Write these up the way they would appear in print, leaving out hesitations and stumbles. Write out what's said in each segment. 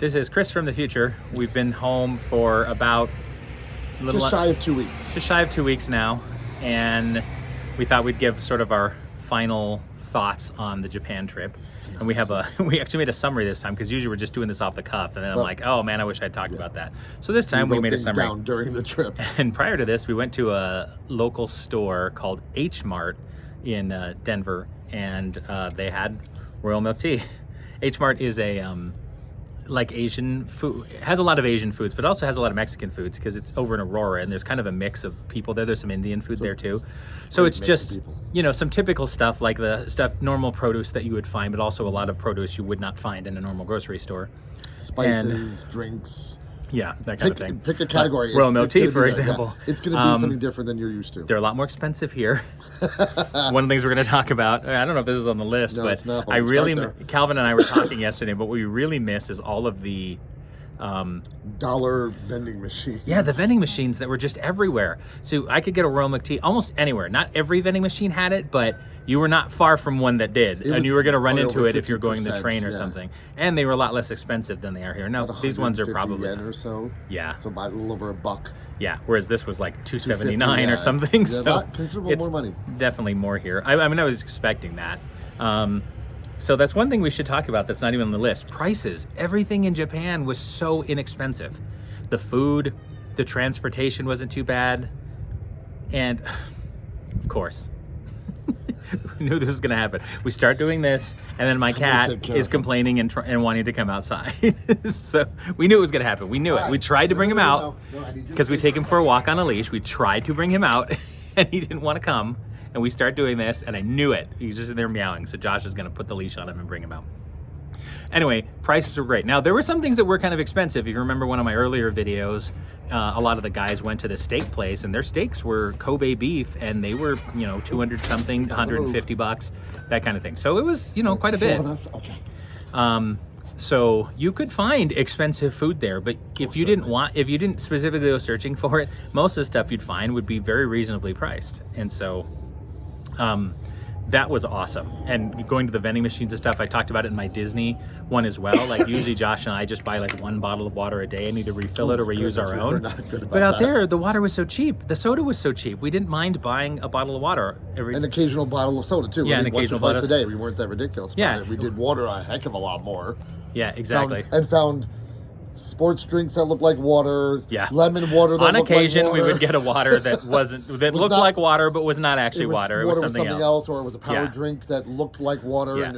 This is Chris from the future. We've been home for about Just shy of 2 weeks. Just shy of 2 weeks now, and we thought we'd give sort of our final thoughts on the Japan trip. And we actually made a summary this time, because usually we're just doing this off the cuff, and then I'm like, oh man, I wish I'd talked about that. So this time we made a summary down during the trip. And prior to this, we went to a local store called H Mart in Denver, and they had Royal Milk Tea. H Mart is a like Asian food. It has a lot of Asian foods, but also has a lot of Mexican foods, because it's over in Aurora, and there's kind of a mix of people there. There's some Indian food there too. So it's just, you know, some typical stuff, like the normal produce that you would find, but also a lot of produce you would not find in a normal grocery store. Spices, drinks. Yeah, that kind of thing. Pick a category. Royal Milk Tea, for example. Yeah. It's going to be something different than you're used to. They're a lot more expensive here. One of the things we're going to talk about, I don't know if this is on the list, but it's not, Calvin and I were talking yesterday, but what we really miss is all of the dollar vending machines. Yeah, the vending machines that were just everywhere. So I could get a Royal Milk Tea almost anywhere. Not every vending machine had it, but you were not far from one that did. And you were going to run into it if you're going the train or something. And they were a lot less expensive than they are here. Now, these ones are probably yen or so. Yeah. So about a little over $1. Yeah, whereas this was like $2.79 or something. Yeah, so considerable more money. Definitely more here. I mean, I was expecting that. So that's one thing we should talk about that's not even on the list. Prices. Everything in Japan was so inexpensive. The food, the transportation wasn't too bad. And, of course, we knew this was going to happen. We start doing this, and then my cat is complaining and wanting to come outside. So we knew it was going to happen. We knew it. We tried to bring him out, because we take him for a walk on a leash. We tried to bring him out, and he didn't want to come. And we start doing this, and I knew it. He was just in there meowing, so Josh is going to put the leash on him and bring him out. Anyway, prices were great. Now, there were some things that were kind of expensive. If you remember one of my earlier videos, a lot of the guys went to the steak place, and their steaks were Kobe beef, and they were, you know, 200 something, $150, that kind of thing. So it was, you know, quite a bit. Okay. So you could find expensive food there, but if you didn't specifically go searching for it, most of the stuff you'd find would be very reasonably priced. And so that was awesome. And going to the vending machines and stuff, I talked about it in my Disney one as well. Like usually Josh and I just buy like one bottle of water a day and either refill it or reuse our own. But out there, the water was so cheap. The soda was so cheap. We didn't mind buying a bottle of water an occasional bottle of soda too. Yeah, an occasional bottle once or twice a day. We weren't that ridiculous about it. We did water a heck of a lot more. Yeah, exactly. Found sports drinks that looked like water. Yeah. Lemon water that on looked occasion, like water. we would get a water that looked like water, but was not actually water. It was something else. Or it was a power drink that looked like water. Yeah.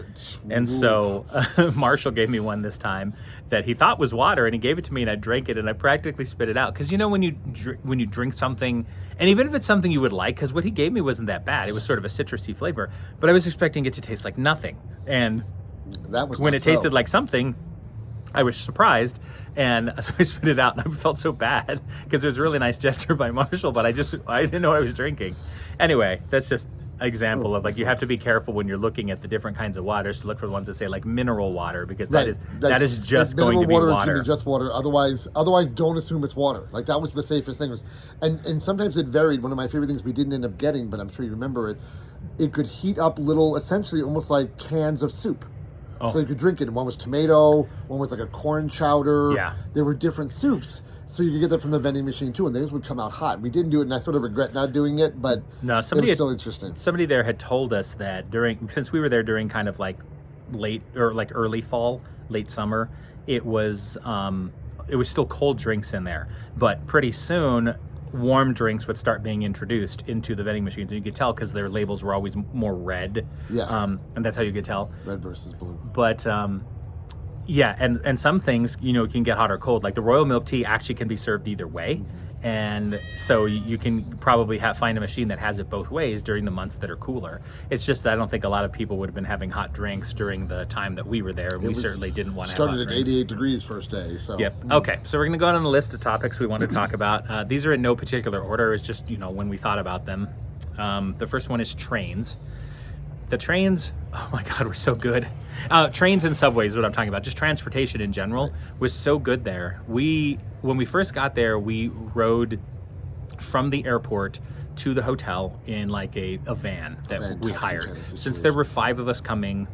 And so Marshall gave me one this time that he thought was water, and he gave it to me, and I drank it, and I practically spit it out. Because you know when you drink something, and even if it's something you would like, because what he gave me wasn't that bad. It was sort of a citrusy flavor, but I was expecting it to taste like nothing. And that was when it tasted like something, I was surprised, and so I spit it out, and I felt so bad because it was a really nice gesture by Marshall, but I didn't know what I was drinking. Anyway, that's just an example of like you have to be careful when you're looking at the different kinds of waters to look for the ones that say like mineral water, because that is just going to be water. Is going to be just water. Otherwise, don't assume it's water. Like that was the safest thing. And sometimes it varied. One of my favorite things we didn't end up getting, but I'm sure you remember it. It could heat up little, essentially almost like cans of soup. Oh. So you could drink it. One was tomato, one was like a corn chowder. Yeah. There were different soups. So you could get that from the vending machine too, and those would come out hot. We didn't do it, and I sort of regret not doing it, but it was still interesting. Somebody there had told us that since we were there during kind of like late or like early fall, late summer, it was still cold drinks in there. But pretty soon, warm drinks would start being introduced into the vending machines, and you could tell because their labels were always more red. Yeah. And that's how you could tell. Red versus blue. But yeah, and some things, you know, can get hot or cold. Like the Royal Milk Tea actually can be served either way. And so you can probably find a machine that has it both ways during the months that are cooler. It's just that I don't think a lot of people would have been having hot drinks during the time that we were there. And we certainly didn't want to have hot drinks. Started at 88 degrees first day. So. Yep. Okay, so we're going to go on the list of topics we want to talk about. These are in no particular order. It's just, you know, when we thought about them. The first one is trains. The trains, oh my God, were so good. Trains and subways is what I'm talking about. Just transportation in general was so good there. When we first got there, we rode from the airport to the hotel in like a van that we hired. Since there were 5 of us coming,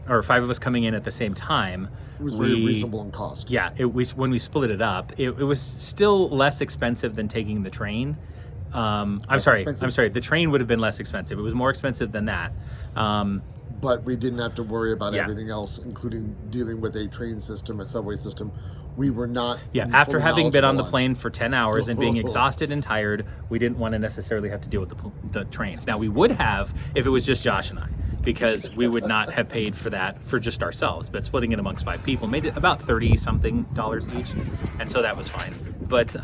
or 5 of us coming in at the same time, It was very reasonable in cost. Yeah, when we split it up, it was still less expensive than taking the train. I'm sorry. The train would have been less expensive. It was more expensive than that. But we didn't have to worry about Yeah. everything else, including dealing with a train system, a subway system. We were not. Yeah, after fully having been on the knowledgeable plane for 10 hours and being exhausted and tired, we didn't want to necessarily have to deal with the trains. Now, we would have if it was just Josh and I, because we would not have paid for that for just ourselves. But splitting it amongst 5 people made it about $30-something each, and so that was fine. But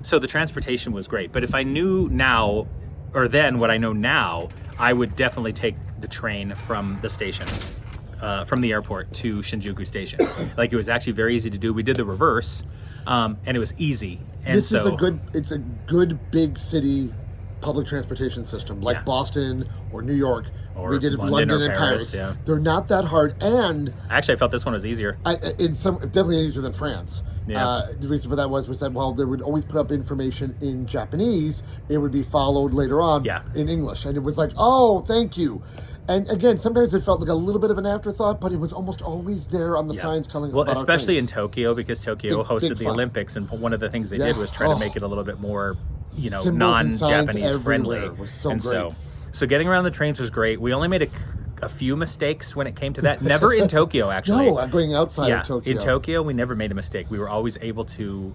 so the transportation was great. But if I knew now, or then what I know now, I would definitely take the train from the station. From the airport to Shinjuku Station. Like, it was actually very easy to do. We did the reverse, and it was easy. And This is it's a good big city public transportation system, like Yeah. Boston or New York. Or we did it for London London or and Paris, Paris. yeah. They're not that hard, and Actually, I felt this one was easier. definitely easier than France. Yeah. The reason for that was that while they would always put up information in Japanese, it would be followed later on Yeah. in English, and it was like, oh, thank you. And again, sometimes it felt like a little bit of an afterthought, but it was almost always there on the Yeah. signs telling us Well, about our especially in trains. Tokyo, because Tokyo Big hosted the fun. Olympics, and one of the things they Yeah. did was try to Oh. make it a little bit more, Symbols and signs non-Japanese friendly. everywhere was so and great. so getting around the trains was great. We only made a few mistakes when it came to that. Never in Tokyo, actually. No, I'm going outside of Tokyo. In Tokyo, we never made a mistake. We were always able to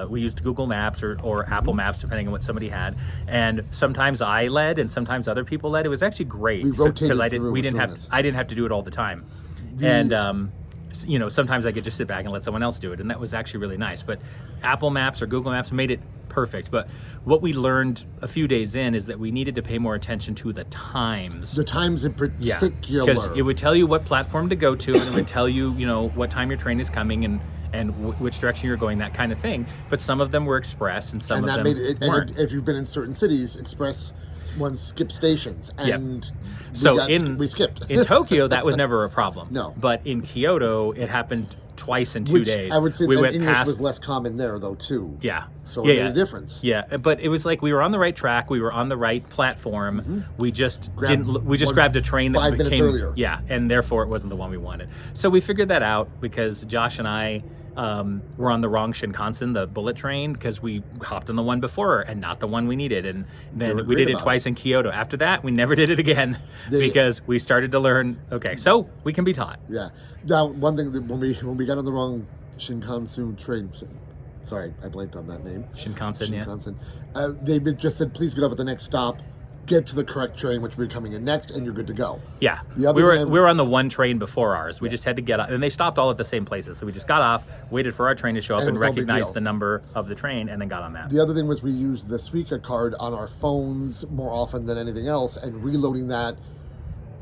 we used Google Maps or Apple Maps, depending on what somebody had. And sometimes I led, and sometimes other people led. It was actually great. We rotated because through, we it was didn't really have nice. I didn't have to do it all the time. Sometimes I could just sit back and let someone else do it, and that was actually really nice. But Apple Maps or Google Maps made it perfect. But what we learned a few days in is that we needed to pay more attention to the times. The times in particular. Because it would tell you what platform to go to, and it would tell you, what time your train is coming and which direction you're going, that kind of thing. But some of them were express, and some and of that them made it. weren't. And if you've been in certain cities, express ones skip stations, and we skipped. in Tokyo, that was never a problem. No. But in Kyoto, it happened twice in 2 Which days. I would say we that went English past. was less common there, though, too. Yeah. So yeah, it made a difference. Yeah, but it was like we were on the right track. We were on the right platform. We just Grabbed We just one grabbed a train that 5 minutes became earlier. Yeah, and therefore it wasn't the one we wanted. So we figured that out because Josh and I were on the wrong Shinkansen, the bullet train, because we hopped on the one before and not the one we needed. And They were then we great did it about twice in Kyoto. After that, we never did it again because we started to learn. Okay, so we can be taught. Yeah. Now, one thing that when we got on the wrong Shinkansen train, sorry, I blanked on that name. Shinkansen, yeah. Shinkansen. They just said, please get off at the next stop, get to the correct train, which will be coming in next, and you're good to go. Yeah, The other we thing were on the one train before ours. We just had to get off, and they stopped all at the same places. So we just got off, waited for our train to show up, And it and was no big recognized deal. the number of the train, and then got on that. The other thing was we used the Suica card on our phones more often than anything else, and reloading that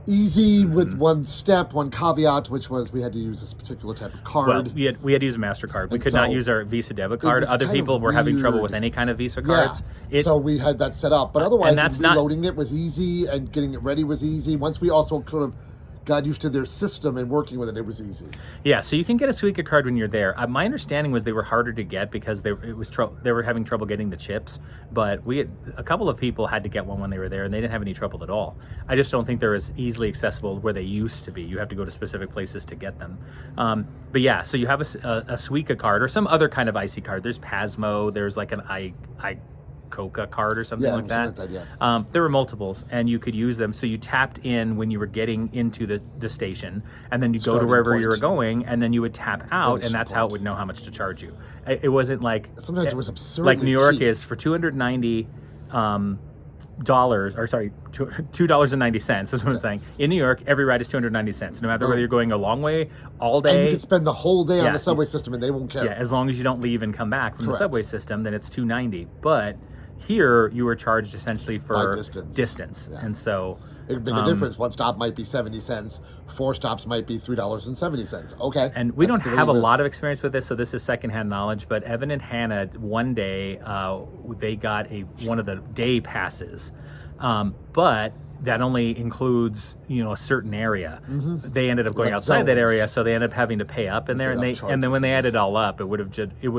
easy with one step, one caveat, which was we had to use this particular type of card. Well, we had to use a MasterCard. We And could not so use our Visa debit card. was Other kind people of were having trouble weird. with any kind of Visa cards. So we had that set up, but otherwise, and that's not- reloading it was easy, and getting it ready was easy. Once we also sort of got used to their system and working with it, it was easy. Yeah, so you can get a Suica card when you're there. My understanding was they were harder to get because they were having trouble getting the chips. But a couple of people had to get one when they were there, and they didn't have any trouble at all. I just don't think they're as easily accessible where they used to be. You have to go to specific places to get them. But yeah, so you have a Suica card or some other kind of IC card. There's Pasmo. There's like an Coca card or something like that. There were multiples, and you could use them. So you tapped in when you were getting into the station, and then you go to Starting wherever point. you were going, and then you would tap out, Finishing and that's how it point. would know how much to charge you. It wasn't like Sometimes it was absurdly like New York cheap. is for $290. $2.90 is what I'm saying. In New York, every ride is 290 cents. No matter whether you're going a long way, all And you day. could spend the whole day on Yeah. the subway system, and they won't care. Yeah, as long as you don't leave and come back from Correct. the subway system, then it's $2.90. But here, you were charged essentially for By distance. Yeah. and so It would make a difference. One stop might be 70 cents. 4 stops might be $3.70. Okay. And we That's don't the way have a it is. lot of experience with this, so this is secondhand knowledge. But Evan and Hannah, one day, they got one of the day passes. But that only includes, a certain area. They ended up going Like outside that zones. area, so they ended up having to pay up in there, and then when they upcharges, added it all up, it would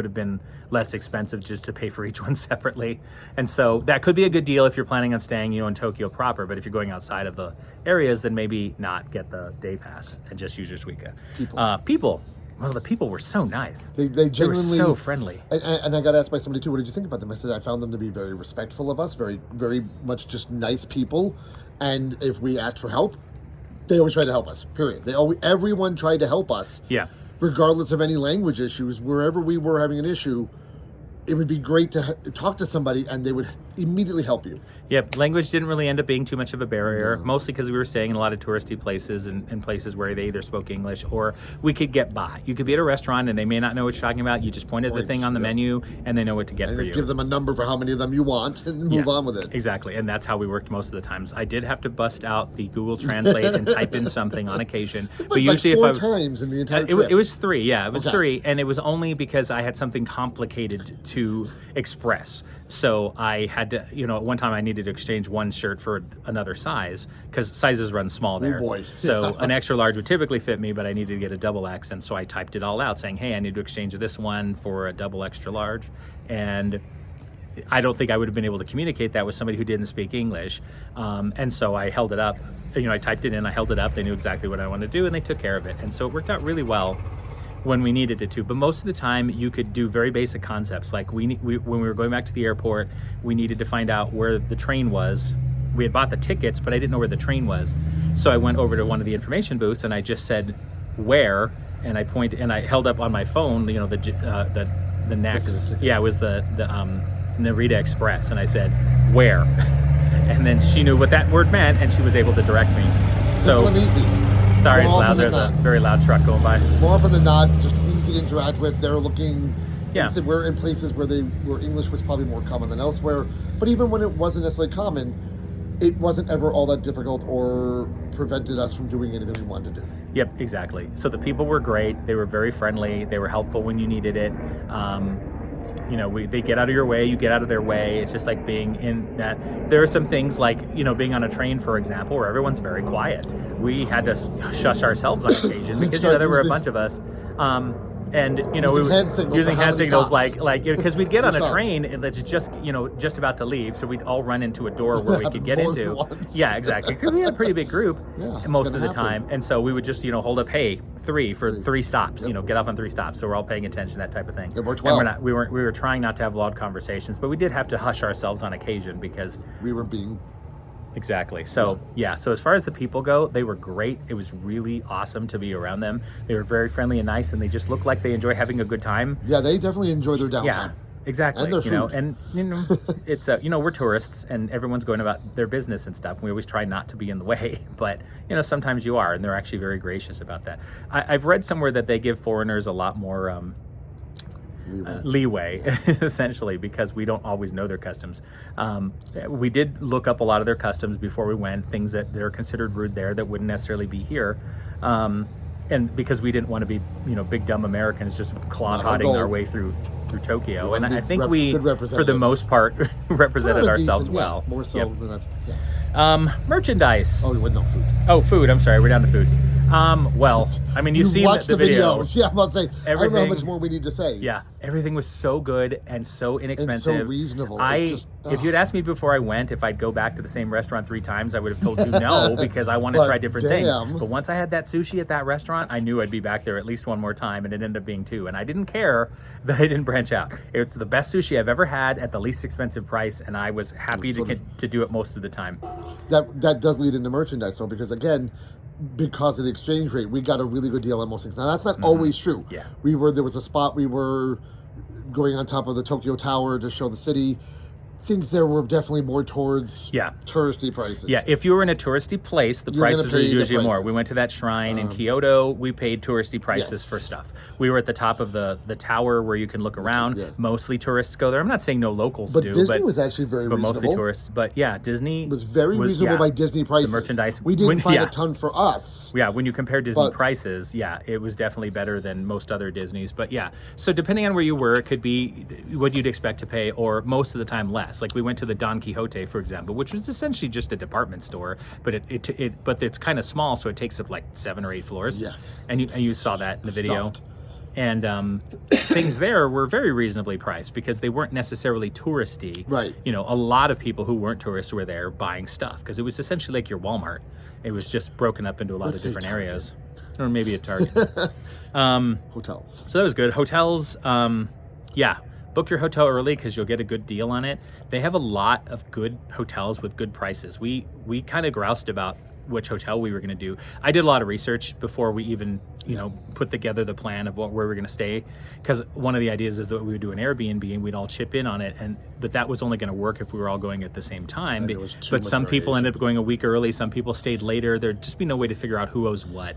have been less expensive just to pay for each one separately. And so that could be a good deal if you're planning on staying, in Tokyo proper. But if you're going outside of the areas, then maybe not get the day pass and just use your Suica. People. Well, the people were so nice. They genuinely were so friendly. And I got asked by somebody too, what did you think about them? I said I found them to be very respectful of us, very, very much just nice people. And if we asked for help, they always tried to help us. Period. Everyone tried to help us. Yeah. Regardless of any language issues, wherever we were having an issue, it would be great to talk to somebody and they would immediately help you. Yep, language didn't really end up being too much of a barrier, mostly because we were staying in a lot of touristy places and places where they either spoke English or we could get by. You could be at a restaurant and they may not know what you're talking about. You just point at the thing on the menu and they know what to get for you. Give them a number for how many of them you want and move on with it. Exactly, and that's how we worked most of the times. I did have to bust out the Google Translate and type in something on occasion. But usually four times in the entire trip. It was three, yeah, it was three, and it was only because I had something complicated to express. So I had to, at one time I needed to exchange one shirt for another size because sizes run small there. Oh boy. So an extra large would typically fit me, but I needed to get a double X, and so I typed it all out saying, hey, I need to exchange this one for a double extra large. And I don't think I would have been able to communicate that with somebody who didn't speak English. And so I held it up, I typed it in, I held it up, they knew exactly what I wanted to do, and they took care of it. And so it worked out really well when we needed it to. But most of the time you could do very basic concepts. Like when we were going back to the airport, we needed to find out where the train was. We had bought the tickets, but I didn't know where the train was. So I went over to one of the information booths and I just said, where? And I held up on my phone, the next, it was the Narita Express. And I said, where? And then she knew what that word meant and she was able to direct me. Simple and easy. Sorry, it's loud. There's a very loud truck going by. More often than not, just easy to interact with. They're looking. Yeah. We're in places where English was probably more common than elsewhere. But even when it wasn't necessarily common, it wasn't ever all that difficult or prevented us from doing anything we wanted to do. Yep, exactly. So the people were great. They were very friendly. They were helpful when you needed it. They get out of your way, you get out of their way. It's just like being in that. There are some things like, being on a train, for example, where everyone's very quiet. We had to shush ourselves on occasion because, there were a bunch of us. Using hand signals like because we'd get on a train and it's just about to leave, so we'd all run into a door where we could get into. Yeah, exactly. Because we had a pretty big group most of the time, and so we would just hold up, hey, three stops. Get off on 3 stops, so we're all paying attention, that type of thing. It worked well. And we were trying not to have loud conversations, but we did have to hush ourselves on occasion because we were being. Exactly. So, so as far as the people go, they were great. It was really awesome to be around them. They were very friendly and nice, and they just looked like they enjoy having a good time. Yeah, they definitely enjoy their downtime. Yeah, exactly. And their food. It's we're tourists and everyone's going about their business and stuff. We always try not to be in the way, but sometimes you are, and they're actually very gracious about that. I've read somewhere that they give foreigners a lot more leeway essentially, because we don't always know their customs. We did look up a lot of their customs before we went, things that are considered rude there that wouldn't necessarily be here. And because we didn't want to be, big dumb Americans just clod-hodding our way through Tokyo. And I think we, for the most part, represented ourselves well. More so than us. Merchandise. Oh, we went no food. Oh, food. I'm sorry. We're down to food. You've seen watched the videos. Yeah, I'm about to say, I don't know how much more we need to say. Yeah, everything was so good and so inexpensive. And so reasonable. If you'd asked me before I went if I'd go back to the same restaurant 3 times, I would have told you no, because I want to try different things. But once I had that sushi at that restaurant, I knew I'd be back there at least one more time, and it ended up being 2. And I didn't care that I didn't branch out. It's the best sushi I've ever had at the least expensive price, and I was happy to do it most of the time. That does lead into merchandise, though, because again, because of the exchange rate, we got a really good deal on most things. Now that's not always true. Yeah. There was a spot we were going on top of the Tokyo Tower to show the city. Things there were definitely more towards touristy prices. Yeah, if you were in a touristy place, the prices are usually more. We went to that shrine in Kyoto. We paid touristy prices for stuff. We were at the top of the tower where you can look around. Yeah. Mostly tourists go there. I'm not saying no locals do. Disney was actually very reasonable. But mostly tourists. But yeah, Disney was very reasonable by Disney prices. The merchandise. We didn't find a ton for us. Yeah, when you compare Disney prices, it was definitely better than most other Disneys. But yeah, so depending on where you were, it could be what you'd expect to pay, or most of the time less. class. Like we went to the Don Quixote, for example, which was essentially just a department store, but but it's kind of small, so it takes up like 7 or 8 floors. Yes. And you saw that in the video. Stuffed. And things there were very reasonably priced because they weren't necessarily touristy. Right. You know, a lot of people who weren't tourists were there buying stuff because it was essentially like your Walmart. It was just broken up into a lot of different areas. Or maybe a Target. Hotels. So that was good. Hotels, yeah. Book your hotel early because you'll get a good deal on it. They have a lot of good hotels with good prices. We kind of groused about which hotel we were going to do. I did a lot of research before we even, you know, put together the plan of where we're going to stay. Because one of the ideas is that we would do an Airbnb and we'd all chip in on it. But that was only going to work if we were all going at the same time. But some people ended up going a week early. Some people stayed later. There'd just be no way to figure out who owes what.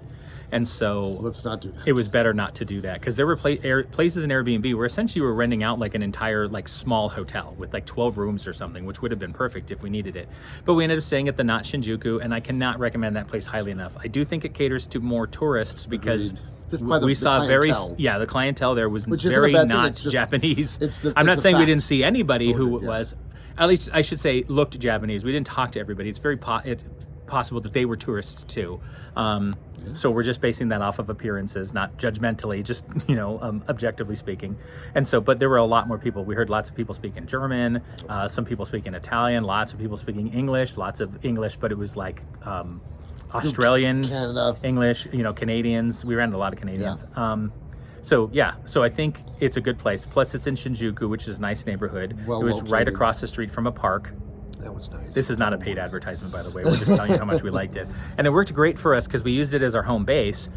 And so let's not do that. It was better not to do that because there were places in Airbnb where essentially we're renting out like an entire like small hotel with like 12 rooms or something, which would have been perfect if we needed it. But we ended up staying at the Not Shinjuku, and I cannot recommend that place highly enough. I do think it caters to more tourists because we saw the clientele there was very not Japanese. I'm not saying we didn't see anybody who was, at least I should say, looked Japanese. We didn't talk to everybody. It's very possible that they were tourists too. So we're just basing that off of appearances, not judgmentally, just, you know, objectively speaking. And so, but there were a lot more people. We heard lots of people speaking German, some people speaking Italian, lots of people speaking English, lots of English, but it was like Australian Canada. English, you know, Canadians. We ran into a lot of Canadians. So I think it's a good place. Plus it's in Shinjuku, which is a nice neighborhood. It was right across the street from a park. That was nice. This is not a paid advertisement, by the way. We're just telling you how much we liked it. And it worked great for us because we used it as our home base,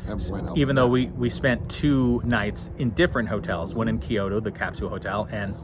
even though we spent 2 nights in different hotels, one in Kyoto, the Capsule Hotel, and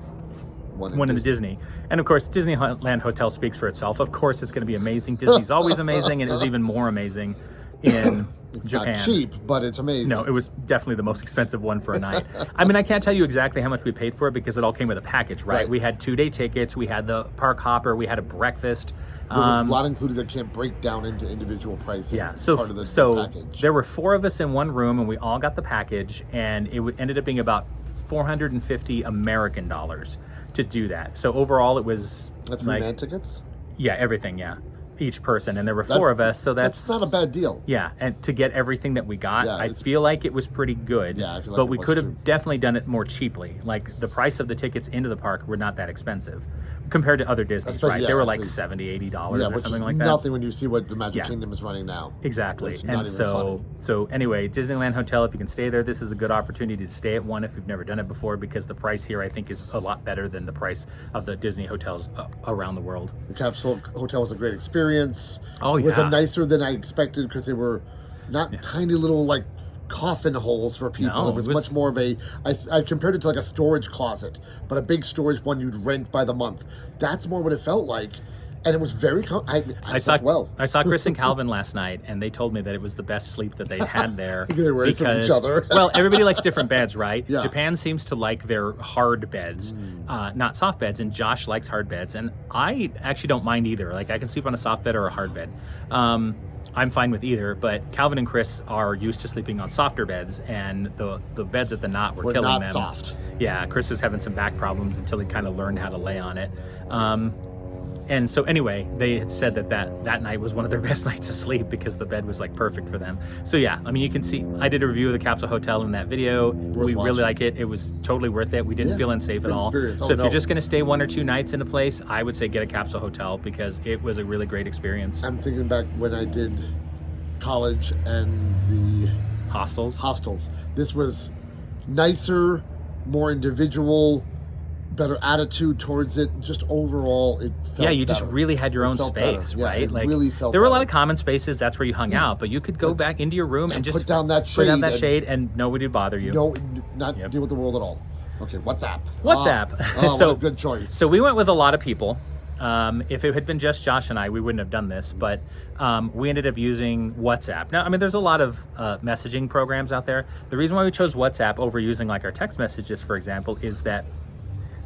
one in the Disney. And of course, Disneyland Hotel speaks for itself. Of course, it's going to be amazing. Disney's always amazing, and it was even more amazing in Japan. Not cheap, but it's amazing. No, it was definitely the most expensive one for a night. I mean, I can't tell you exactly how much we paid for it because it all came with a package, right? We had 2-day tickets, we had the park hopper, we had a breakfast. There was a lot included that can't break down into individual pricing. Yeah, so part of the package. There were 4 of us in one room, and we all got the package, and it ended up being about $450 American dollars to do that. So overall, it was that's like, man tickets. Yeah, everything. Yeah. Each person, and there were 4 of us, so that's not a bad deal. Yeah, and to get everything that we got, I feel like it was pretty good. Yeah, I feel like but we could have definitely done it more cheaply. Like the price of the tickets into the park were not that expensive compared to other Disney's, right? They were like $70, $80 or something like that. Nothing when you see what the Magic Kingdom is running now. Exactly. And so anyway, Disneyland Hotel, if you can stay there, this is a good opportunity to stay at one if you've never done it before, because the price here I think is a lot better than the price of the Disney hotels around the world. The Capsule Hotel was a great experience. Oh yeah. It was nicer than I expected because they were not tiny little like coffin holes for people. It was much more of I compared it to like a storage closet, but a big storage one you'd rent by the month. That's more what it felt like. And it was very I saw Chris and Calvin last night, and they told me that it was the best sleep that they had there. They were from each other. Well, everybody likes different beds, right? Yeah. Japan seems to like their hard beds, not soft beds, and Josh likes hard beds, and I actually don't mind either. Like, I can sleep on a soft bed or a hard bed. I'm fine with either, but Calvin and Chris are used to sleeping on softer beds, and the beds at the Knot were killing not them. Soft. Yeah, Chris was having some back problems until he kind of learned how to lay on it. And so anyway, they had said that night was one of their best nights of sleep because the bed was like perfect for them. So yeah, I mean, you can see, I did a review of the Capsule Hotel in that video. We really like it. It was totally worth it. We didn't feel unsafe at all. So if you're just gonna stay 1 or 2 nights in a place, I would say get a Capsule Hotel because it was a really great experience. I'm thinking back when I did college and the hostels. This was nicer, more individual, better attitude towards it. Just overall, it felt just really had your own space, right? It really felt there were a lot of common spaces. That's where you hung out, but you could go back into your room and just put down that shade, and nobody would bother you. No, not deal with the world at all. Okay, WhatsApp. So what a good choice. So we went with a lot of people. If it had been just Josh and I, we wouldn't have done this, but we ended up using WhatsApp. Now, I mean, there's a lot of messaging programs out there. The reason why we chose WhatsApp over using like our text messages, for example, is that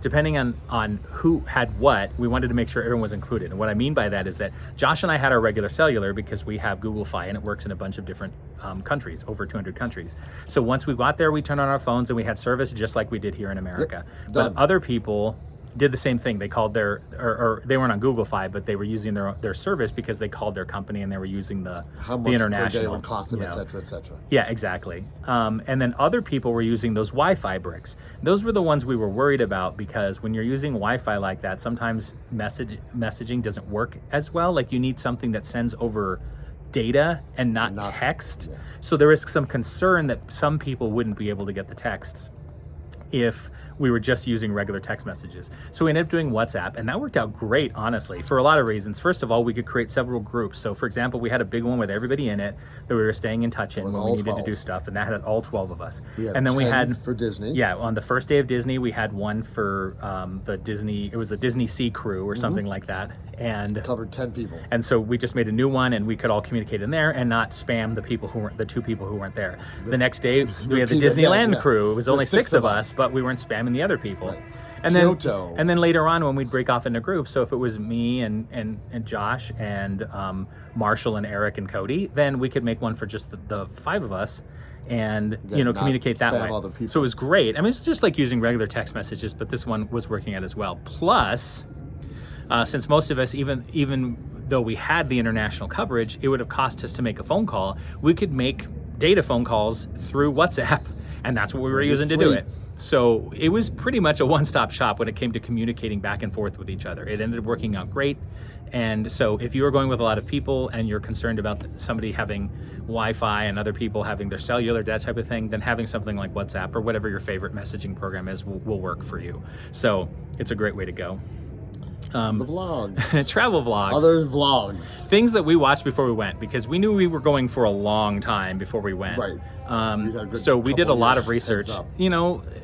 depending on who had what, we wanted to make sure everyone was included. And what I mean by that is that Josh and I had our regular cellular because we have Google Fi and it works in a bunch of different countries, over 200 countries. So once we got there, we turned on our phones and we had service just like we did here in America. But other people did the same thing. They called or they weren't on Google Fi, but they were using their service because they called their company and they were using the international. Per day would cost them, et cetera, et cetera. Yeah, exactly. And then other people were using those Wi-Fi bricks. Those were the ones we were worried about, because when you're using Wi-Fi like that, sometimes messaging doesn't work as well. Like, you need something that sends over data and not text. Yeah. So there is some concern that some people wouldn't be able to get the texts if we were just using regular text messages. So we ended up doing WhatsApp, and that worked out great, honestly, for a lot of reasons. First of all, we could create several groups. So for example, we had a big one with everybody in it that we were staying in touch in when we needed to do stuff, and that had all 12 of us. And then we had for Disney. Yeah, on the first day of Disney, we had one for the Disney, it was the Disney Sea Crew or something like that. And covered 10 people. And so we just made a new one, and we could all communicate in there and not spam the people who weren't, the 2 people who weren't there. The next day, we had the Disneyland crew. It was only 6 of us, but we weren't spamming the other people. Right. And Kyoto. then later on, when we'd break off into groups, so if it was me and Josh and Marshall and Eric and Cody, then we could make one for just the 5 of us, and communicate that way. So it was great. I mean, it's just like using regular text messages, but this one was working out as well. Plus, since most of us, even though we had the international coverage, it would have cost us to make a phone call. We could make data phone calls through WhatsApp, and that's what we were using to do it. So it was pretty much a one-stop shop when it came to communicating back and forth with each other. It ended up working out great. And so if you are going with a lot of people and you're concerned about somebody having Wi-Fi and other people having their cellular, that type of thing, then having something like WhatsApp or whatever your favorite messaging program is will work for you. So it's a great way to go. The vlogs. Travel vlogs. Other vlogs. Things that we watched before we went, because we knew we were going for a long time before we went. Right. So we did a lot of research,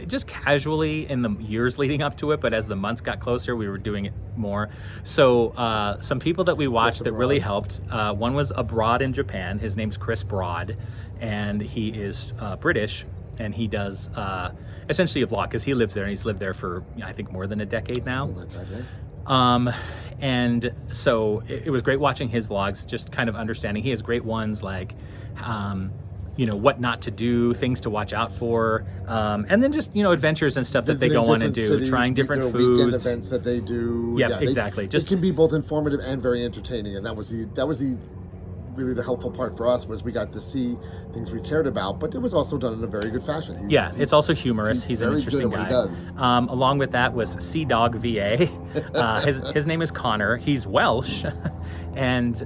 just casually in the years leading up to it, but as the months got closer, we were doing it more. So some people that we watched that really helped, one was abroad in Japan. His name's Chris Broad, and he is British. And he does essentially a vlog, because he lives there, and he's lived there for, I think, more than a decade now. Something like that, yeah. And so it was great watching his vlogs, just kind of understanding. He has great ones like, what not to do, things to watch out for, and then just, adventures and stuff that they go on and do, cities, trying different weekend foods. events that they do. Yeah, exactly. It can be both informative and very entertaining, and that was really the helpful part for us, was we got to see things we cared about, but it was also done in a very good fashion. It's also humorous. He's an interesting guy. Along with that was Sea Dog VA. His name is Connor. He's Welsh, and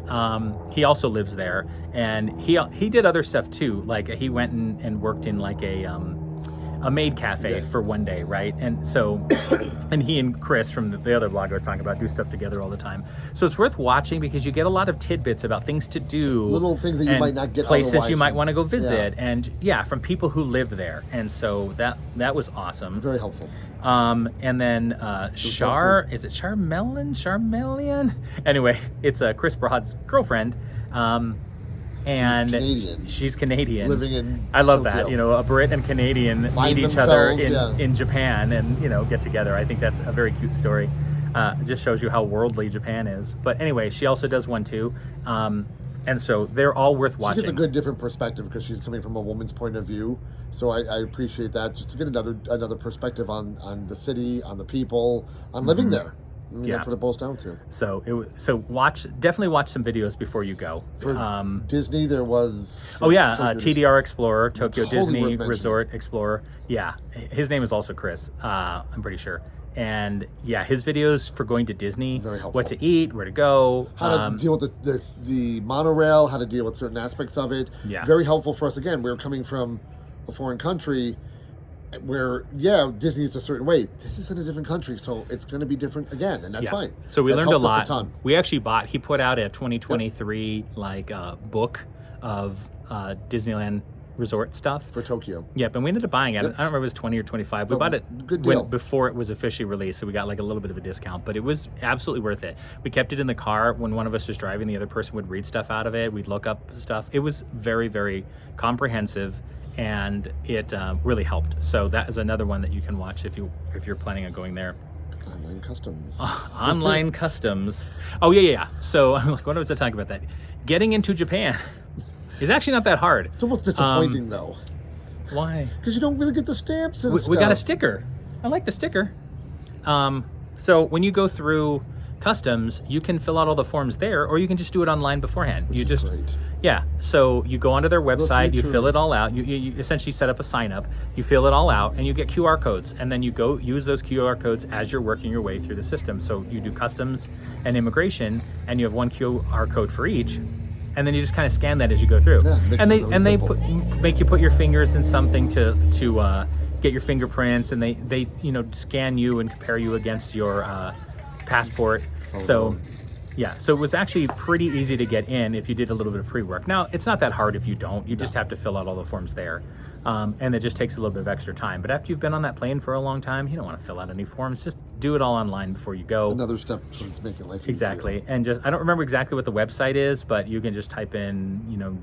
he also lives there. And he did other stuff too. Like, he went and worked in like a maid cafe for one day, right? And so, and he and Chris from the other blog I was talking about do stuff together all the time. So it's worth watching, because you get a lot of tidbits about things to do, little things that you might not get places otherwise. You might want to go visit, and from people who live there. And so that was awesome. Very helpful. And then is it Charmeleon? Anyway, it's Chris Broad's girlfriend. And she's Canadian, living in I love Tokyo. That, a Brit and Canadian meet each other in Japan and get together. I think that's a very cute story. It just shows you how worldly Japan is. But anyway, she also does one too, and so they're all worth watching. She gets a good different perspective, because she's coming from a woman's point of view. So I appreciate that, just to get another perspective on the city, on the people, on living there. I mean, that's what it boils down to. So definitely watch some videos before you go. For Disney, there was TDR Explorer, Tokyo Totally Disney Resort Explorer. Yeah, his name is also Chris. I'm pretty sure. And his videos for going to Disney, very helpful. What to eat, where to go, how to deal with the monorail, how to deal with certain aspects of it. Yeah, very helpful for us. Again, we were coming from a foreign country, where Disney is a certain way. This is in a different country, so it's going to be different again, and that's fine. So we learned a lot. A ton. We actually he put out a 2023 book of Disneyland resort stuff for Tokyo. Yep, and we ended up buying it. I don't remember if it was 20 or 25. We bought it good deal. Before it was officially released, so we got like a little bit of a discount, but it was absolutely worth it. We kept it in the car. When one of us was driving, the other person would read stuff out of it. We'd look up stuff. It was very, very comprehensive, and it really helped. So that is another one that you can watch if you're planning on going there. Online customs. Online customs. Oh yeah. So I'm like, what was I talking about? That getting into Japan is actually not that hard. It's almost disappointing though. Why? Because you don't really get the stamps and stuff. We got a sticker. I like the sticker. So when you go through customs, you can fill out all the forms there, or you can just do it online beforehand. Which is great. Yeah, so you go onto their website, you future. fill it all out, you essentially set up a sign up, you fill it all out, and you get QR codes, and then you go use those QR codes as you're working your way through the system. So you do customs and immigration, and you have one QR code for each, and then you just kind of scan that as you go through. Yeah, and they simple. make you put your fingers in something to get your fingerprints, and they scan you and compare you against your passport. So yeah, so it was actually pretty easy to get in if you did a little bit of pre-work. Now, it's not that hard if you don't. You just have to fill out all the forms there. And it just takes a little bit of extra time. But after you've been on that plane for a long time, you don't want to fill out any forms. Just do it all online before you go. Another step towards making life easier. Exactly. And just, I don't remember exactly what the website is, but you can just type in,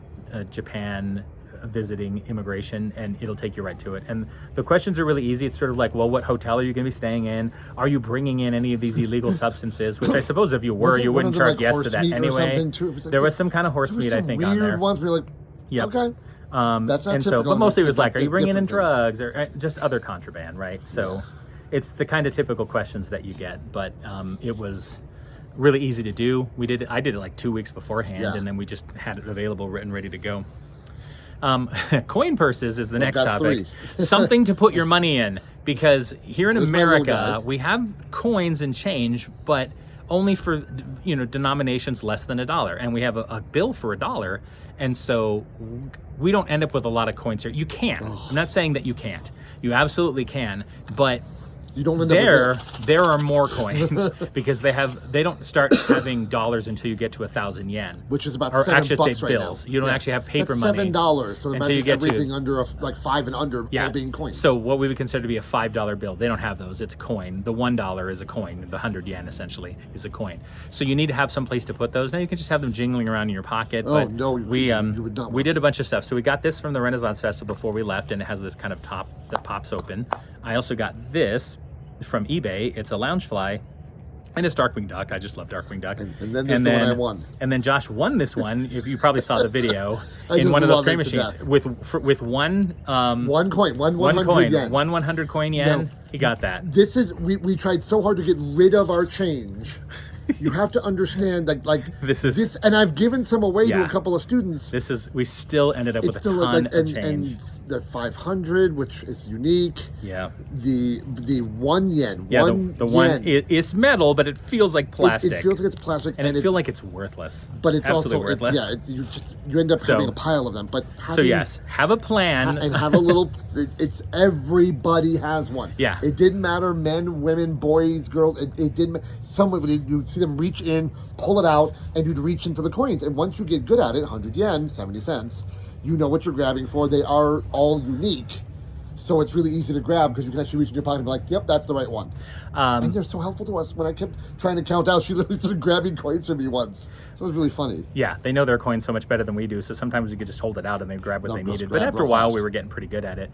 Japan visiting immigration, and it'll take you right to it. And the questions are really easy. It's sort of like, well, what hotel are you going to be staying in? Are you bringing in any of these illegal substances? Which I suppose if you were, you wouldn't charge yes to that anyway. There was some kind of horse meat, I think, on there. Weird ones where you're like, yep. Okay. That's not typical. But mostly it was like, are you bringing in drugs or just other contraband, right? So it's the kind of typical questions that you get. But it was really easy to do. I did it like 2 weeks beforehand, and then we just had it available, written, ready to go. Coin purses is the next topic. Something to put your money in, because here in America we have coins and change, but only for denominations less than $1, and we have a bill for $1, and so we don't end up with a lot of coins here. You can. I'm not saying that you can't. You absolutely can, but you don't end up with there are more coins because they don't start having dollars until you get to 1,000 yen, which is about $7 right bills. Now. You don't actually have paper money. $7. So until you get everything to under like 5 and under all being coins. So what we would consider to be a $5 bill, they don't have those. It's a coin. The $1 is a coin. The 100 yen essentially is a coin. So you need to have some place to put those. Now you can just have them jingling around in your pocket. Oh but no, we would not. We did a bunch of stuff. So we got this from the Renaissance Festival before we left, and it has this kind of top that pops open. I also got this from eBay. It's a Loungefly, and it's Darkwing Duck. I just love Darkwing Duck. And then there's the one I won. And then Josh won this one. If you probably saw the video, in one of those crane machines with one coin, one 100 yen. One 100 coin yen. No, he got that. This is we tried so hard to get rid of our change. You have to understand that, like this, and I've given some away to a couple of students. We still ended up with a ton of change. And the 500, which is unique. Yeah. The 1 yen. Yeah, the one is metal, but it feels like plastic. It feels like it's plastic, and it feels like it's worthless. But it's absolutely also worthless. You end up having a pile of them. But yes, have a plan and have a little. It's everybody has one. Yeah. It didn't matter, men, women, boys, girls. It didn't. Someone you'd see them reach in, pull it out, and you'd reach in for the coins. And once you get good at it, 100 yen, 70 cents. You know what you're grabbing for. They are all unique. So it's really easy to grab because you can actually reach in your pocket and be like, yep, that's the right one. And they're so helpful to us. When I kept trying to count out, she literally started grabbing coins from me once. So it was really funny. Yeah, they know their coins so much better than we do. So sometimes we could just hold it out and they grab what they needed. But after a while, we were getting pretty good at it,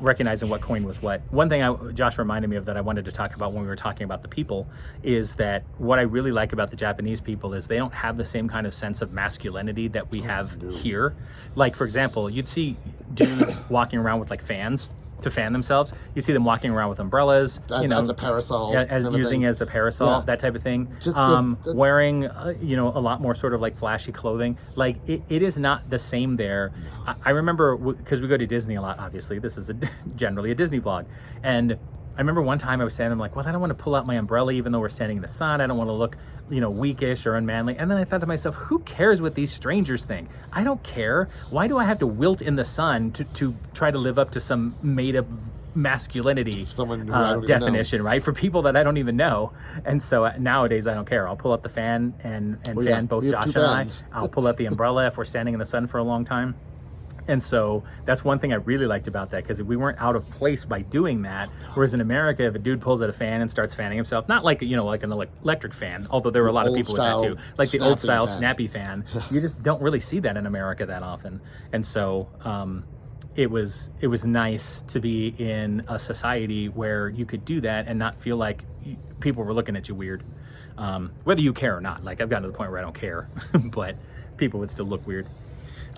recognizing what coin was what. One thing Josh reminded me of that I wanted to talk about when we were talking about the people is that what I really like about the Japanese people is they don't have the same kind of sense of masculinity that we have here. Like, for example, you'd see dudes walking around with like fans to fan themselves. You see them walking around with umbrellas, as a parasol, using as a parasol, that type of thing. Just wearing, a lot more sort of like flashy clothing. Like it is not the same there. I remember because we go to Disney a lot. Obviously, this is generally a Disney vlog, and I remember one time I was standing, I'm like, well, I don't want to pull out my umbrella even though we're standing in the sun. I don't want to look, weakish or unmanly. And then I thought to myself, who cares what these strangers think? I don't care. Why do I have to wilt in the sun to try to live up to some made-up masculinity definition, right? For people that I don't even know. And so nowadays I don't care. I'll pull out the fan and fan both Josh and I. I'll pull out the umbrella if we're standing in the sun for a long time. And so that's one thing I really liked about that, because we weren't out of place by doing that. Whereas in America, if a dude pulls out a fan and starts fanning himself, not like, like an electric fan, although there were a lot of people with that too, like the old style snappy fan, you just don't really see that in America that often. And so it was nice to be in a society where you could do that and not feel like people were looking at you weird, whether you care or not. Like I've gotten to the point where I don't care, but people would still look weird.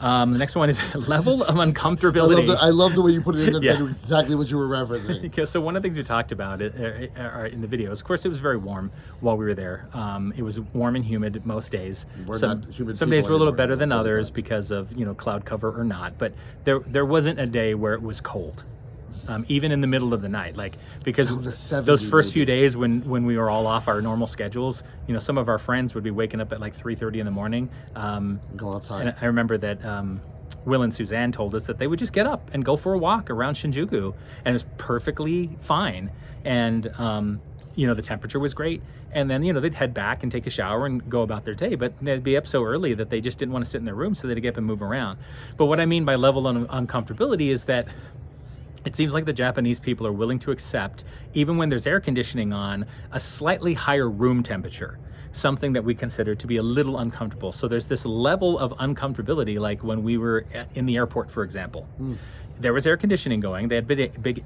The next one is level of uncomfortability. I love the way you put it in there. Yeah. I knew exactly what you were referencing. Okay, so one of the things we talked about in the videos, of course, it was very warm while we were there. It was warm and humid most days. We're Some not humid days people were a little anymore, better than all the others time. because of cloud cover or not. But there wasn't a day where it was cold. Even in the middle of the night, because Down to 70 those first maybe. few days when we were all off our normal schedules, some of our friends would be waking up at like 3:30 in the morning. Go outside. And I remember that Will and Suzanne told us that they would just get up and go for a walk around Shinjuku, and it was perfectly fine. And the temperature was great. And then they'd head back and take a shower and go about their day, but they'd be up so early that they just didn't want to sit in their room, so they'd get up and move around. But what I mean by level of uncomfortability is that it seems like the Japanese people are willing to accept, even when there's air conditioning on, a slightly higher room temperature, something that we consider to be a little uncomfortable. So there's this level of uncomfortability, like when we were in the airport, for example. There was air conditioning going. They had big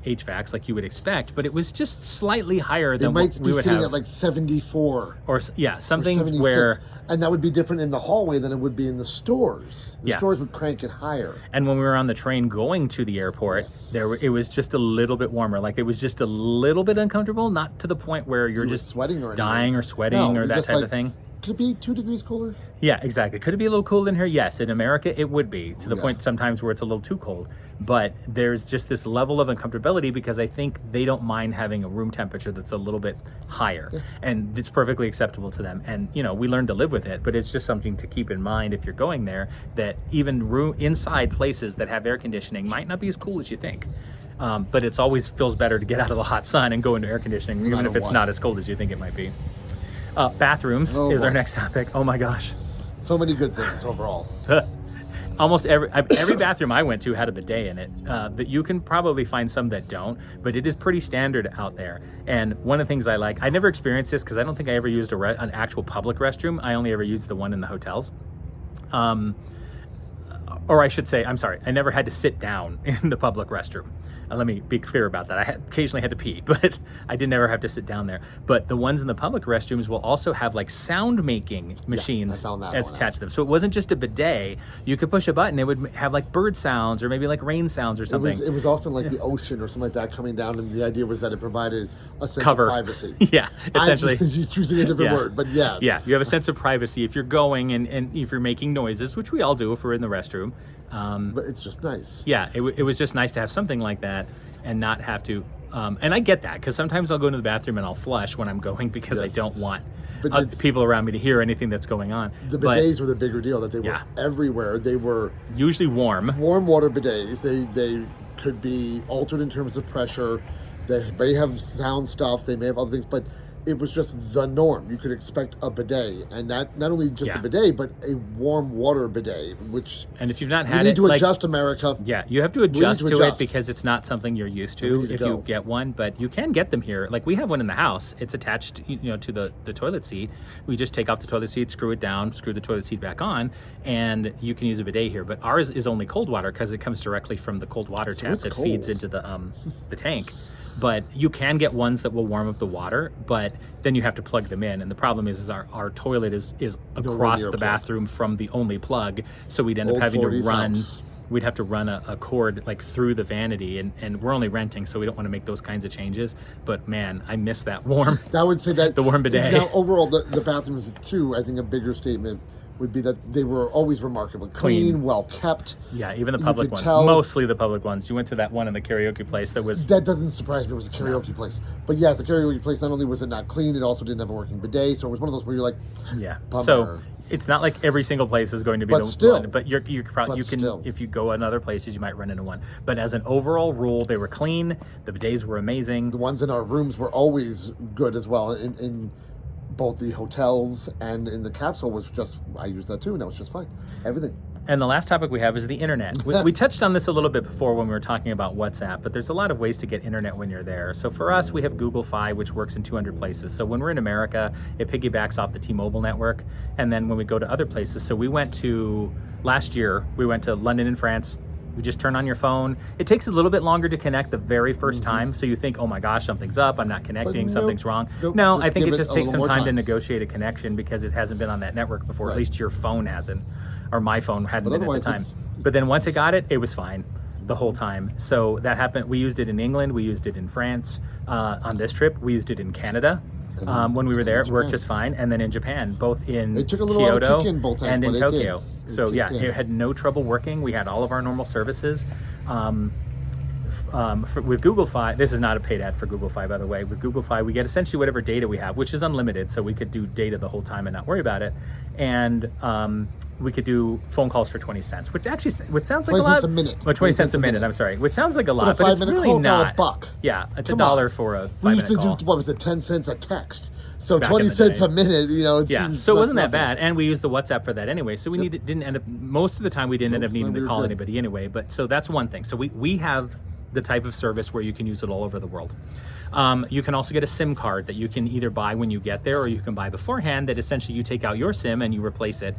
HVACs like you would expect, but it was just slightly higher They than might what be we would sitting have. at like 74. Or something 76. where... And that would be different in the hallway than it would be in the stores. The Yeah. stores would crank it higher. And when we were on the train going to the airport, Yes. it was just a little bit warmer. Like it was just a little bit uncomfortable, not to the point where you're You were just sweating or dying anything. or sweating No, or you're that just type like, of thing. Could it be 2 degrees cooler? Yeah, exactly. Could it be a little cold in here? Yes. In America, it would be, to the Yeah. point sometimes where it's a little too cold. But there's just this level of uncomfortability because I think they don't mind having a room temperature that's a little bit higher. Yeah. And it's perfectly acceptable to them. And, we learn to live with it. But it's just something to keep in mind if you're going there, that even inside places that have air conditioning might not be as cool as you think. But it's always feels better to get out of the hot sun and go into air conditioning, even matter if it's what. not as cold as you think it might be. Bathrooms Oh, is our boy. next topic. Oh my gosh. So many good things overall. Almost every bathroom I went to had a bidet in it. That you can probably find some that don't, but it is pretty standard out there. And one of the things I never experienced this because I don't think I ever used an actual public restroom. I only ever used the one in the hotels. Or I should say, I'm sorry, I never had to sit down in the public restroom. Let me be clear about that. I occasionally had to pee, but I did never have to sit down there. But the ones in the public restrooms will also have like sound making machines found that as one attached to them. So it wasn't just a bidet. You could push a button, it would have like bird sounds or maybe like rain sounds or something. It was often like the ocean or something like that coming down, and the idea was that it provided a sense Cover. of privacy. Yeah, essentially. She's choosing a different Yeah. word, but yes. Yeah, you have a sense of privacy if you're going and if you're making noises, which we all do if we're in the restroom. But it's just nice. Yeah, it was just nice to have something like that and not have to. And I get that because sometimes I'll go into the bathroom and I'll flush when I'm going because I Yes. don't want But it's- people around me to hear anything that's going on. The But bidets were the bigger deal, that they were Yeah. everywhere. They were usually warm. warm water bidets. They could be altered in terms of pressure. They may have sound stuff. They may have other things, but it was just the norm. You could expect a bidet, and not only just Yeah. a bidet, but a warm water bidet, which And if you've not we had need it, to like, adjust, America. yeah, you have to adjust to to adjust. it because it's not something you're used We to need to if go. you get one, but you can get them here. Like we have one in the house. It's attached, to the toilet seat. We just take off the toilet seat, screw it down, screw the toilet seat back on, and you can use a bidet here. But ours is only cold water because it comes directly from the cold water tap it's that feeds cold. into the tank. But you can get ones that will warm up the water, but then you have to plug them in. And the problem is our toilet is across near a the plug. bathroom from the only plug, so we'd end up Old having to 40s run. house. We'd have to run a cord like through the vanity, and we're only renting, so we don't want to make those kinds of changes. But man, I miss that warm. I would say that The warm bidet. Now, overall, the bathrooms too. I think a bigger statement would be that they were always remarkably clean, well kept. Yeah, even the You public could ones. tell- Mostly the public ones. You went to that one in the karaoke place that was. That doesn't surprise me. It was a karaoke place, but yes, the karaoke place. Not only was it not clean, it also didn't have a working bidet. So it was one of those where you're like, Yeah. Bummer. So it's not like every single place is going to be But the still. one. But you can still. if you go in other places, you might run into one. But as an overall rule, they were clean. The bidets were amazing. the ones in our rooms were always good as well. In both the hotels and in the capsule was just, I used that too, and that was just fine. Everything. And the last topic we have is the internet. We touched on this a little bit before when we were talking about WhatsApp, but there's a lot of ways to get internet when you're there. So for us, we have Google Fi, which works in 200 places. So when we're in America, it piggybacks off the T-Mobile network. And then when we go to other places, so last year, we went to London in France. You just turn on your phone. It takes a little bit longer to connect the very first time. So you think, oh my gosh, something's up. I'm not connecting. nope, Something's wrong. nope, No, just I think give it it just a takes little some more time to time. negotiate a connection because it hasn't been on that network before. At Right. least your phone hasn't. or my phone hadn't But been at the time. otherwise But then once it got it, it was fine the whole time. So that happened. We used it in England. We used it in France on this trip. We used it in Canada. When we were there, it worked just fine. And then in Japan, both in It took a little while to Kyoto kick in both times, and in but it Tokyo. did. So It yeah, kicked in. it had no trouble working. We had all of our normal services. With Google Fi, this is not a paid ad for Google Fi, by the way. With Google Fi, we get essentially whatever data we have, which is unlimited, so we could do data the whole time and not worry about it. And we could do phone calls for 20 cents, which sounds like 20 a lot. cents a minute. Well, 20 cents a minute. I'm sorry, which sounds like a lot, But a but it's 5-minute really call is now not. a buck. Yeah, it's Come $1 on. for a We used 5-minute to call. do, what was it, 10 cents a text. So Back 20 in the cents day. a minute, Yeah, seems so it like wasn't that nothing. bad, and we used the WhatsApp for that anyway. So we didn't end up, most of the time we didn't end up needing we to were call good. anybody anyway. But so that's one thing. So we have the type of service where you can use it all over the world. You can also get a SIM card that you can either buy when you get there, or you can buy beforehand. That essentially you take out your SIM and you replace it,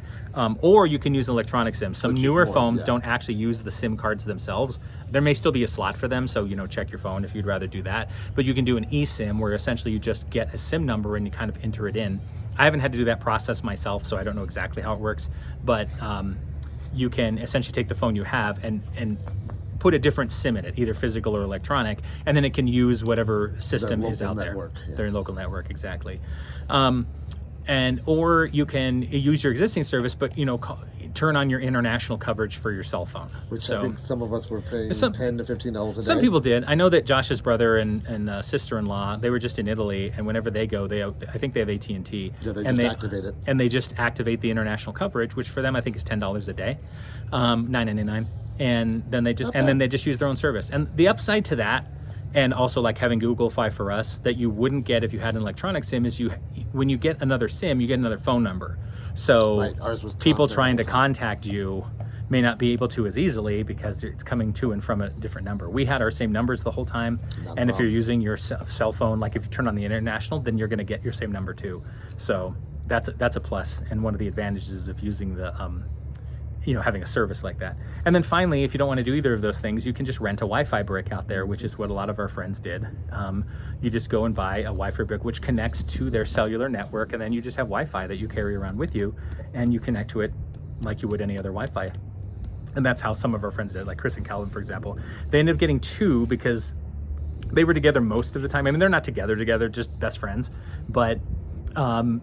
or you can use an electronic SIM. Some Which is newer more, phones yeah. don't actually use the SIM cards themselves. There may still be a slot for them, so check your phone if you'd rather do that. But you can do an eSIM where essentially you just get a SIM number and you kind of enter it in. I haven't had to do that process myself, so I don't know exactly how it works. But you can essentially take the phone you have and put a different SIM in it, either physical or electronic, and then it can use whatever system is local out network, there. yeah. Their local network, exactly. Or you can use your existing service, but turn on your international coverage for your cell phone. Which So I think some of us were paying Some- $10 to $15 a day. some people did. I know that Josh's brother and sister-in-law, they were just in Italy, and whenever they go, I think they have AT&T. Yeah, they and just activate it. And they just activate the international coverage, which for them I think is $10 a day, $9.99, and then they just use their own service. And the upside to that, and also like having Google Fi for us, that you wouldn't get if you had an electronic SIM, is when you get another SIM, you get another phone number. So Right, ours was people constant trying the to whole time. contact you may not be able to as easily because it's coming to and from a different number. We had our same numbers the whole time, Not a and if you're problem. using your cell phone, like if you turn on the international, then you're going to get your same number too. So that's a plus, and one of the advantages of using the having a service like that. And then finally, if you don't want to do either of those things, you can just rent a Wi-Fi brick out there, which is what a lot of our friends did. You just go and buy a Wi-Fi brick which connects to their cellular network, and then you just have Wi-Fi that you carry around with you, and you connect to it like you would any other Wi-Fi. And that's how some of our friends did, like Chris and Calvin, for example. They ended up getting two because they were together most of the time. I mean, they're not together, just best friends. But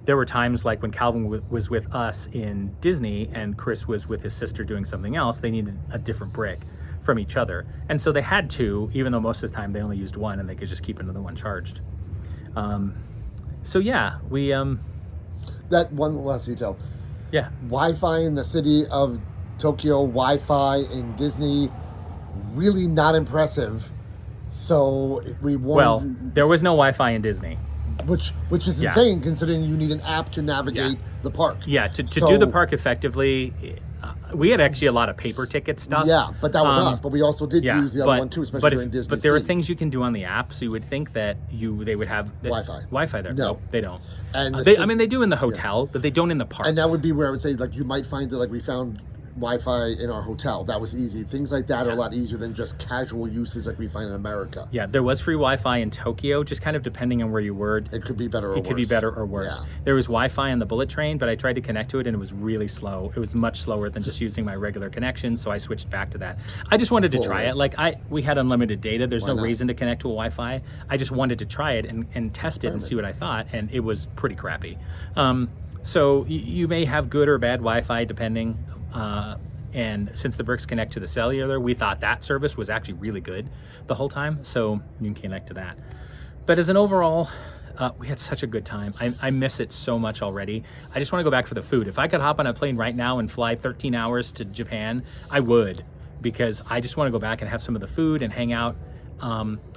there were times like when Calvin was with us in Disney and Chris was with his sister doing something else, they needed a different brick from each other. And so they had two, even though most of the time they only used one and they could just keep another one charged. So yeah, we, That one last detail. yeah. Wi-Fi in the city of Tokyo, Wi-Fi in Disney, really not impressive. So we Well, wanted, there was no Wi-Fi in Disney. which is Yeah. insane considering you need an app to navigate the park. Yeah, to So- do the park effectively, we had actually a lot of paper ticket stuff. Yeah, but that was us. But we also did use the other one too, especially during Disney. But there are Sea. things you can do on the app, so you would think that they would have Wi-Fi there. No. Nope, they don't. And the they sim- do in the hotel, but they don't in the parks. And that would be where I would say, like, you might find that, like, we found Wi-Fi in our hotel. That was easy. Things like that are a lot easier than just casual usage like we find in America. Yeah, there was free Wi-Fi in Tokyo, just kind of depending on where you were. It could be better or worse. It could be better or worse. Yeah. There was Wi-Fi on the bullet train, but I tried to connect to it and it was really slow. It was much slower than just using my regular connection, so I switched back to that. I just wanted to try it. Like we had unlimited data. There's no not? reason to connect to a Wi-Fi. I just wanted to try it and test it and see what I thought, and it was pretty crappy. So you may have good or bad Wi-Fi depending. And since the bricks connect to the cellular, we thought that service was actually really good the whole time. So you can connect to that. But as an overall, we had such a good time. I miss it so much already. I just want to go back for the food. If I could hop on a plane right now and fly 13 hours to Japan, I would, because I just want to go back and have some of the food and hang out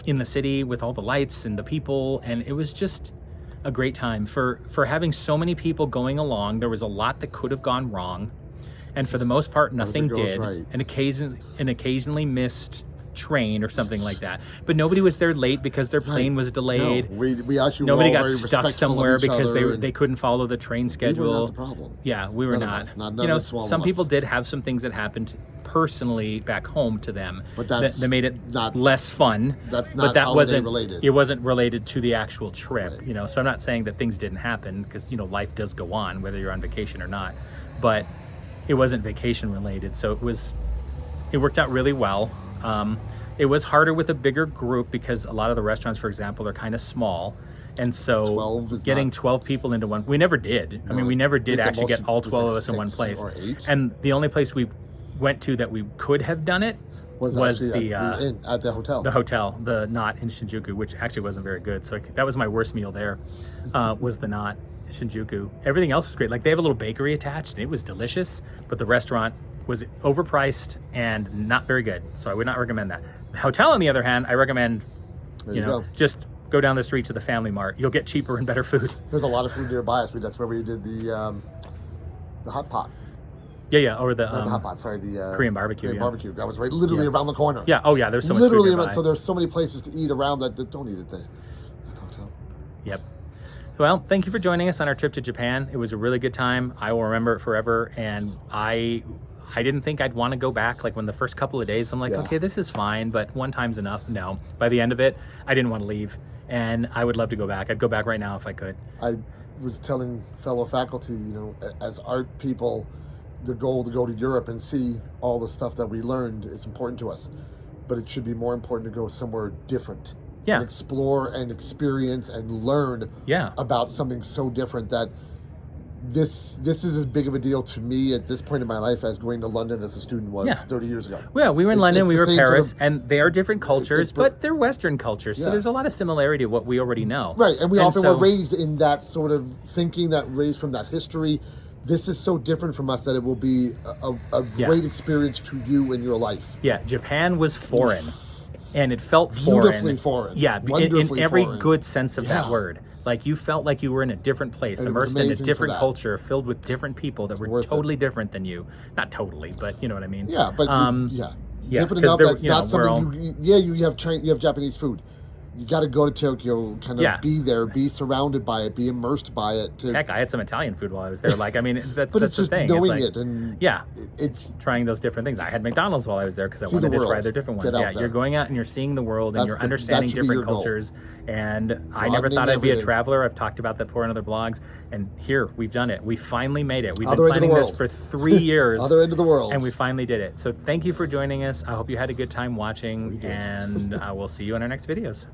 in the city with all the lights and the people. And it was just a great time. For having so many people going along, there was a lot that could have gone wrong. And for the most part, nothing goes did. right. An occasionally missed train or something like that. But nobody was there late because their plane was delayed. No, we actually Nobody were all got very stuck respectful somewhere of each because other, they couldn't follow the train we schedule. were not the problem. Yeah, we were None of not. us. None You know, of us, all some of people us. did have some things that happened personally back home to them But that's that made it not- less fun. that's but not that holiday wasn't related. It wasn't related to the actual trip. Right. You know, so I'm not saying that things didn't happen, because life does go on whether you're on vacation or not. But it wasn't vacation related. So it worked out really well. It was harder with a bigger group because a lot of the restaurants, for example, are kind of small. And so 12 is getting not- 12 people into one, we never did. I mean, we never did I think the actually most get all was 12 like of us in one 6 place. or 8. And the only place we went to that we could have done it was actually the inn at the hotel. the hotel, the Knot in Shinjuku, which actually wasn't very good. So that was my worst meal there, was the Knot in Shinjuku. Everything else was great. Like they have a little bakery attached and it was delicious, but the restaurant was overpriced and not very good. So I would not recommend that. The hotel, on the other hand, I recommend, There you go. just go down the street to the Family Mart. You'll get cheaper and better food. There's a lot of food nearby us. That's where we did the hot pot. Yeah, or the Not the hot pot, sorry, the Korean barbecue, Korean yeah. barbecue. That was right, literally around the corner. yeah. Oh yeah, there's so much Literally, food nearby. so there's so many places to eat around that don't eat at the hotel. Yep. Well, thank you for joining us on our trip to Japan. It was a really good time. I will remember it forever. And I didn't think I'd want to go back. Like when the first couple of days, I'm like, Yeah. okay, this is fine, but one time's enough. No. By the end of it, I didn't want to leave. And I would love to go back. I'd go back right now if I could. I was telling fellow faculty, as art people, the goal to go to Europe and see all the stuff that we learned is important to us. But it should be more important to go somewhere different. Yeah. And explore and experience and learn Yeah. about something so different that this is as big of a deal to me at this point in my life as going to London as a student was Yeah. 30 years ago. Well, we were in It's- London, it's we the were same sort Paris, of- and they are different cultures, it- but they're Western cultures. So Yeah. there's a lot of similarity to what we already know. Right, and we often so- were raised in that sort of thinking, that raised from that history. This is so different from us that it will be a Yeah. great experience to you in your life. Yeah, Japan was foreign, and it felt foreign. Beautifully foreign. Yeah, in Wonderfully every foreign. good sense of that Yeah. word. Like you felt like you were in a different place, And it was immersed in a amazing for different that. culture, filled with different people that were Worth it. totally different than you. Not totally, but you know what I mean. Yeah, but yeah, different 'cause enough there- that's you know, not we're something you have you have Japanese food. You got to go to Tokyo, kind of Yeah. be there, be surrounded by it, be immersed by it. Heck, I had some Italian food while I was there. Like, I mean, that's but that's it's the just thing. knowing it's like, it, and yeah, it's trying those different things. I had McDonald's while I was there because I See wanted the to try world. their different ones. Get out Yeah, there. you're going out and you're seeing the world and That's you're that understanding should be different your goal. cultures. And I never Broadening thought I'd be a everything. traveler. I've talked about that before in other blogs. And here, we've done it. We finally made it. We've Other been end of the planning this world. for 3 years. other end of the world. And we finally did it. So thank you for joining us. I hope you had a good time watching. We did. And we'll see you in our next videos.